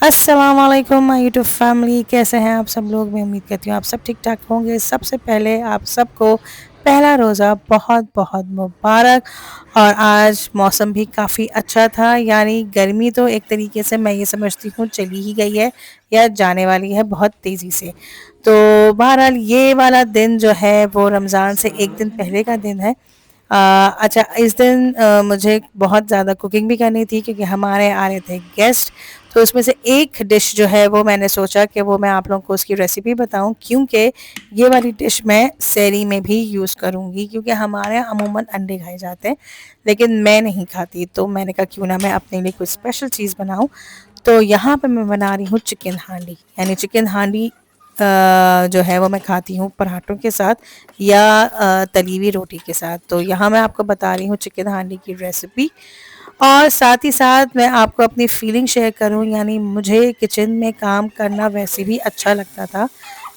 अस्सलाम वालेकुम my YouTube family, कैसे हैं आप सब लोग। मैं उम्मीद करती हूँ आप सब ठीक ठाक होंगे। सबसे पहले आप सबको पहला रोज़ा बहुत बहुत मुबारक। और आज मौसम भी काफ़ी अच्छा था, यानी गर्मी तो एक तरीके से मैं ये समझती हूँ चली ही गई है या जाने वाली है बहुत तेज़ी से। तो बहरहाल ये वाला दिन जो है वो रमज़ान से एक दिन पहले का दिन है। अच्छा, इस दिन मुझे बहुत ज़्यादा कुकिंग भी करनी थी क्योंकि हमारे आ रहे थे गेस्ट। तो उसमें से एक डिश जो है वो मैंने सोचा कि वो मैं आप लोगों को उसकी रेसिपी बताऊं, क्योंकि ये वाली डिश मैं सहरी में भी यूज़ करूंगी क्योंकि हमारे यहाँ अमूमन अंडे खाए जाते हैं लेकिन मैं नहीं खाती। तो मैंने कहा क्यों ना मैं अपने लिए कोई स्पेशल चीज़ बनाऊं। तो यहाँ पे मैं बना रही हूँ चिकन हांडी, यानी चिकन हांडी जो है वो मैं खाती हूँ पराठों के साथ या तली हुई रोटी के साथ। तो यहाँ मैं आपको बता रही हूँ चिकन हांडी की रेसिपी, और साथ ही साथ मैं आपको अपनी फीलिंग शेयर करूँ। यानी मुझे किचन में काम करना वैसे भी अच्छा लगता था,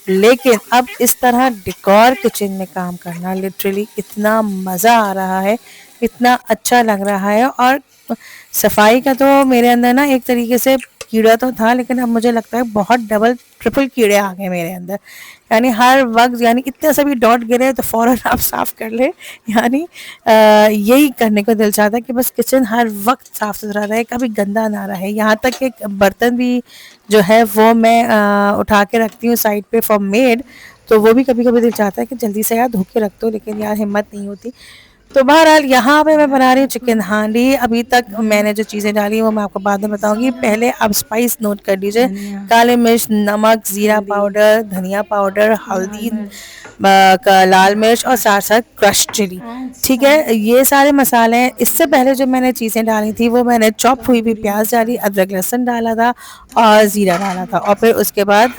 लेकिन अब इस तरह डेकोर किचन में काम करना लिटरली इतना मज़ा आ रहा है, इतना अच्छा लग रहा है। और सफाई का तो मेरे अंदर ना एक तरीके से कीड़ा तो था, लेकिन अब मुझे लगता है बहुत डबल ट्रिपल कीड़े आ गए मेरे अंदर। यानी हर वक्त, यानी इतने सभी डॉट गिरे तो फ़ौरन आप साफ़ कर ले। यानी यही करने को दिल चाहता है कि बस किचन हर वक्त साफ़ सुथरा रहे, कभी गंदा ना रहे। यहाँ तक कि बर्तन भी जो है वो मैं उठा के रखती हूँ साइड पे फॉर मेड। तो वो भी कभी कभी दिल चाहता है कि जल्दी से यार धो के रख दो, लेकिन यार हिम्मत नहीं होती। तो बहरहाल यहाँ पे मैं बना रही हूँ चिकन हांडी। अभी तक मैंने जो चीज़ें डाली वो मैं आपको बाद में बताऊंगी। पहले आप स्पाइस नोट कर लीजिए। काले मिर्च, नमक, ज़ीरा पाउडर, धनिया पाउडर, हल्दी, का लाल मिर्च और साथ साथ क्रश चिली। ठीक है, ये सारे मसाले हैं। इससे पहले जो मैंने चीज़ें डाली थी वो मैंने चॉप हुई भी प्याज डाली, अदरक लहसुन डाला था और ज़ीरा डाला था, और फिर उसके बाद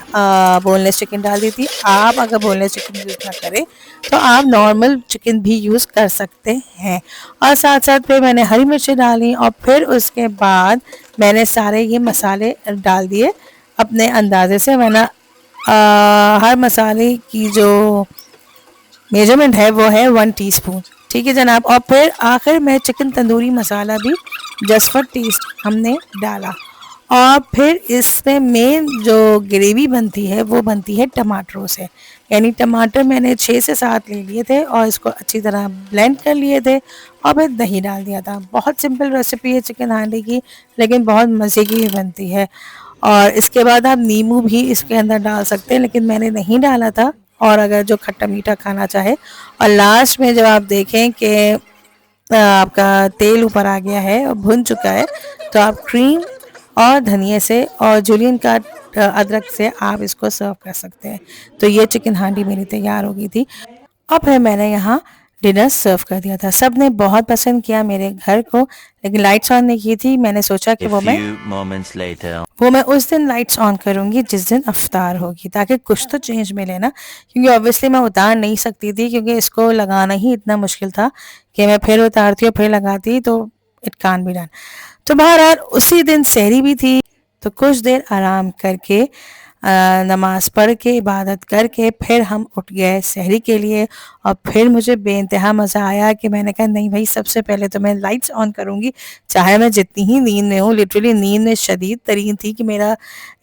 बोनलेस चिकन डाल दी थी। आप अगर बोनलेस चिकन यूज़ ना करें तो आप नॉर्मल चिकन भी यूज़ कर सकते हैं। और साथ साथ फिर मैंने हरी मिर्ची डाली, और फिर उसके बाद मैंने सारे ये मसाले डाल दिए अपने अंदाजे से। मैंने हर मसाले की जो मेजरमेंट है वो है 1 टीस्पून। ठीक है जनाब। और फिर आखिर में चिकन तंदूरी मसाला भी जस्ट फॉर टेस्ट हमने डाला। और फिर इसमें मेन जो ग्रेवी बनती है वो बनती है टमाटरों से। यानी टमाटर मैंने 6 से 7 ले लिए थे और इसको अच्छी तरह ब्लेंड कर लिए थे, और फिर दही डाल दिया था। बहुत सिंपल रेसिपी है चिकन हांडी की, लेकिन बहुत मज़े की भी बनती है। और इसके बाद आप नींबू भी इसके अंदर डाल सकते हैं, लेकिन मैंने नहीं डाला था। और अगर जो खट्टा मीठा खाना चाहे, और लास्ट में जब आप देखें कि आपका तेल ऊपर आ गया है और भुन चुका है, तो आप क्रीम और धनिया से और जुलियन का अदरक से आप इसको सर्व कर सकते हैं। तो ये चिकन हांडी मेरी तैयार हो गई थी, और फिर मैंने यहाँ डिनर सर्व कर दिया था। सब ने बहुत पसंद किया मेरे घर को, लेकिन लाइट्स ऑन नहीं की थी। मैंने सोचा कि A few moments later. वो मैं उस दिन लाइट्स ऑन करूँगी जिस दिन अफ्तार होगी, ताकि कुछ तो चेंज मिले ना। क्योंकि ऑब्वियसली मैं उतार नहीं सकती थी, क्योंकि इसको लगाना ही इतना मुश्किल था कि मैं फिर उतारती और फिर लगाती, तो इट कान बी डन। तो बहरहाल उसी दिन सहरी भी थी, तो कुछ देर आराम करके नमाज पढ़ के इबादत करके फिर हम उठ गए सहरी के लिए। और फिर मुझे बेइंतहा मज़ा आया कि मैंने कहा नहीं भाई, सबसे पहले तो मैं लाइट्स ऑन करूँगी, चाहे मैं जितनी ही नींद में हूँ। लिटरली नींद में शदीद तरीन थी कि मेरा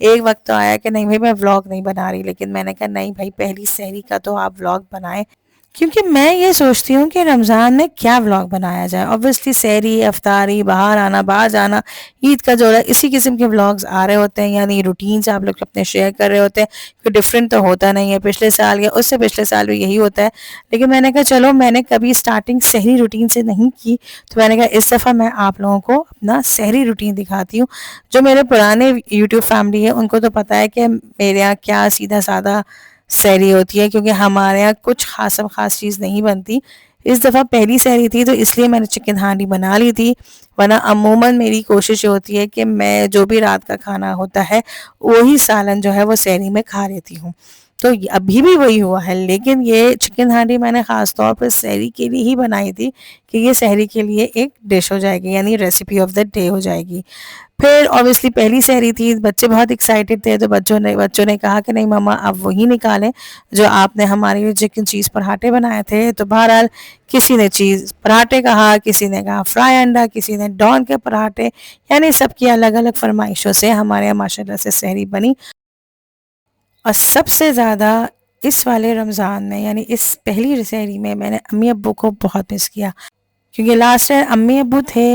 एक वक्त तो आया कि नहीं भाई मैं व्लॉग नहीं बना रही, लेकिन मैंने कहा नहीं भाई, पहली सहरी का तो आप व्लॉग बनाएं। क्योंकि मैं ये सोचती हूँ कि रमज़ान में क्या व्लॉग बनाया जाए। ऑब्वियसली सहरी, अफ्तारी, बाहर आना, बाहर जाना, ईद का जोड़ा, इसी किस्म के व्लॉग्स आ रहे होते हैं। यानी रूटीन्स आप लोग अपने शेयर कर रहे होते हैं, कोई डिफरेंट तो होता नहीं है। पिछले साल या उससे पिछले साल भी यही होता है, लेकिन मैंने कहा चलो, मैंने कभी स्टार्टिंग सहरी रूटीन से नहीं की, तो मैंने कहा इस दफ़ा मैं आप लोगों को अपना सहरी रूटीन दिखाती हूँ। जो मेरे पुराने यूट्यूब फैमिली है उनको तो पता है कि मेरे यहाँ क्या सीधा सादा सहरी होती है, क्योंकि हमारे यहाँ कुछ ख़ासम ख़ास चीज़ नहीं बनती। इस दफ़ा पहली सहरी थी तो इसलिए मैंने चिकन हांडी बना ली थी, वरना अमूमन मेरी कोशिश ये होती है कि मैं जो भी रात का खाना होता है वही सालन जो है वो सहरी में खा लेती हूँ। तो अभी भी वही हुआ है, लेकिन ये चिकन हांडी मैंने ख़ास तौर पर सहरी के लिए ही बनाई थी कि ये सहरी के लिए एक डिश हो जाएगी, यानी रेसिपी ऑफ द डे हो जाएगी। फिर ऑब्वियसली पहली सहरी थी, बच्चे बहुत एक्साइटेड थे, तो बच्चों ने कहा कि नहीं मम्मा आप वही निकालें जो आपने हमारे लिए चिकन चीज़ पराठे बनाए थे। तो बहरहाल किसी ने चीज़ पराठे कहा, किसी ने कहा फ्राई अंडा, किसी ने डॉन के पराठे, यानी सबकी अलग अलग फरमाइशों से हमारे यहाँ माशाल्लाह से सहरी बनी। और सबसे ज़्यादा इस वाले रमज़ान में, यानी इस पहली सहरी में, मैंने अम्मी अब्बू को बहुत मिस किया, क्योंकि लास्ट ईयर अम्मी अब्बू थे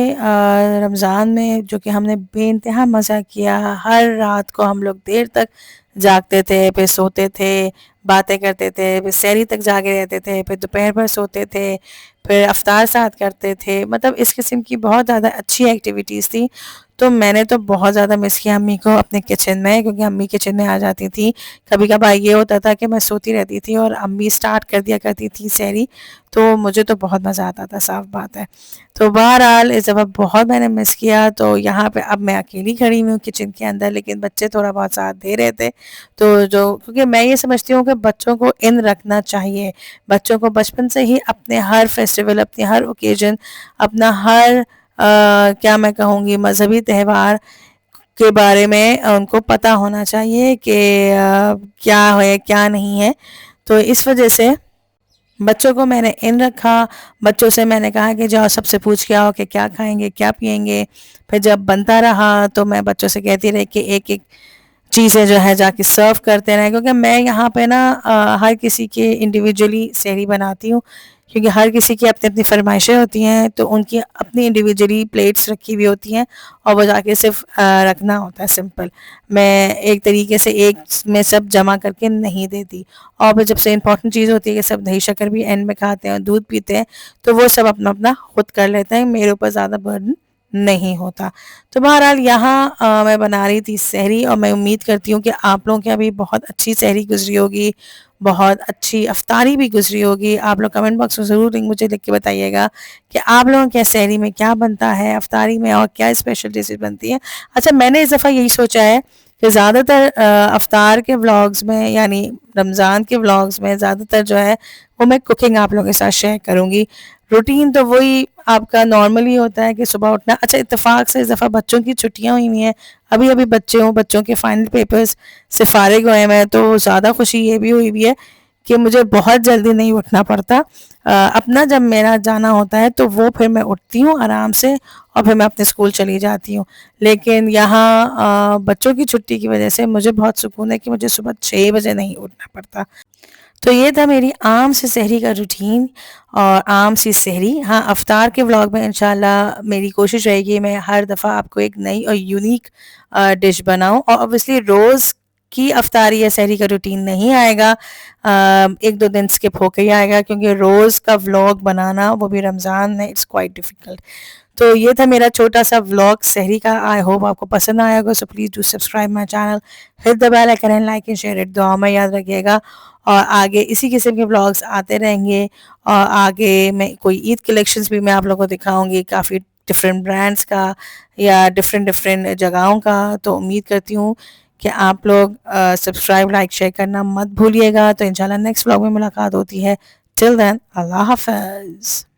रमज़ान में, जो कि हमने बेइंतहा मज़ा किया। हर रात को हम लोग देर तक जागते थे, फिर सोते थे, बातें करते थे, फिर सहरी तक जागे रहते थे, फिर दोपहर भर सोते थे, फिर अफ्तार साथ करते थे। मतलब इस किस्म की बहुत ज़्यादा अच्छी एक्टिविटीज़ थी। तो मैंने तो बहुत ज़्यादा मिस किया अम्मी को अपने किचन में, क्योंकि अम्मी किचन में आ जाती थी। कभी कभार ये होता था कि मैं सोती रहती थी और अम्मी स्टार्ट कर दिया करती थी सहरी, तो मुझे तो बहुत मज़ा आता था, साफ़ बात है। तो बहरहाल इस दफ़ा बहुत मैंने मिस किया। तो यहाँ पे अब मैं अकेली खड़ी हुई हूँ किचन के अंदर, लेकिन बच्चे थोड़ा बहुत साथ दे रहे थे। तो जो, क्योंकि मैं ये समझती हूँ कि बच्चों को इन रखना चाहिए, बच्चों को बचपन से ही अपने हर फेस्टिवल, अपनी हर ओकेजन, अपना हर क्या मैं कहूँगी मज़हबी त्यौहार के बारे में उनको पता होना चाहिए कि क्या है क्या नहीं है। तो इस वजह से बच्चों को मैंने इन रखा। बच्चों से मैंने कहा कि जाओ सबसे पूछ के आओ कि क्या खाएंगे क्या पिएंगे। फिर जब बनता रहा तो मैं बच्चों से कहती रही कि एक एक चीज़ें जो है जाके सर्व करते रहें, क्योंकि मैं यहाँ पे ना हर किसी के इंडिविजुअली सहरी बनाती हूँ, क्योंकि हर किसी की अपनी अपनी फरमाइशें होती हैं, तो उनकी अपनी इंडिविजुअली प्लेट्स रखी हुई होती हैं और वो जाके सिर्फ रखना होता है, सिंपल। मैं एक तरीके से एक में सब जमा करके नहीं देती। और फिर जब से इम्पोर्टेंट चीज़ होती है कि सब दही शक्कर भी एंड में खाते हैं और दूध पीते हैं, तो वो सब अपना अपना खुद कर लेते हैं, मेरे ऊपर ज़्यादा बर्डन नहीं होता। तो बहरहाल यहाँ मैं बना रही थी सहरी, और मैं उम्मीद करती हूँ कि आप लोगों के यहाँ भी बहुत अच्छी सहरी गुजरी होगी, बहुत अच्छी अफ्तारी भी गुजरी होगी। आप लोग कमेंट बॉक्स में ज़रूर मुझे लिख के बताइएगा कि आप लोगों के यहाँ सहरी में क्या बनता है, अफ्तारी में और क्या स्पेशल डिशेज बनती हैं। अच्छा, मैंने इस दफ़ा यही सोचा है कि ज़्यादातर अफ्तार के व्लॉग्स में, यानी रमज़ान के व्लॉग्स में ज़्यादातर जो है वो मैं कुकिंग आप लोगों के साथ शेयर करूँगी। रूटीन तो वही आपका नॉर्मली होता है कि सुबह उठना। अच्छा, इत्तेफाक से इस दफ़ा बच्चों की छुट्टियाँ हुई हुई हैं, अभी अभी बच्चों के फाइनल पेपर्स से फारिग हुए हैं, तो ज़्यादा खुशी ये भी हुई हुई है कि मुझे बहुत जल्दी नहीं उठना पड़ता। अपना जब मेरा जाना होता है तो वो फिर मैं उठती हूँ आराम से और फिर मैं अपने स्कूल चली जाती हूँ। लेकिन यहाँ बच्चों की छुट्टी की वजह से मुझे बहुत सुकून है कि मुझे सुबह 6 बजे नहीं उठना पड़ता। तो ये था मेरी आम सी सहरी का रूटीन और आम सी सहरी। हाँ, अफ्तार के व्लॉग में इंशाल्लाह मेरी कोशिश रहेगी मैं हर दफ़ा आपको एक नई और यूनिक डिश बनाऊँ, और ऑब्वियसली रोज़ की अफ्तारी या सहरी का रूटीन नहीं आएगा, 1-2 दिन स्किप होके ही आएगा, क्योंकि रोज़ का व्लॉग बनाना, वो भी रमज़ान में, इट्स क्वाइट डिफ़िकल्ट। तो ये था मेरा छोटा सा व्लॉग सहरी का। आई होप आपको पसंद आया होगा। So please do subscribe my channel, hit the bell icon and like and share it. दुआ में याद रखिएगा, और आगे इसी किस्म के व्लॉग्स आते रहेंगे। और आगे मैं कोई ईद कलेक्शंस भी मैं आप लोगों को दिखाऊंगी, काफ़ी डिफरेंट ब्रांड्स का या डिफरेंट डिफरेंट जगहों का। तो उम्मीद करती हूँ कि आप लोग सब्सक्राइब लाइक शेयर करना मत भूलिएगा। तो इंशाल्लाह नेक्स्ट व्लॉग में मुलाकात होती है। टिल देन, अल्लाह हाफ़िज़।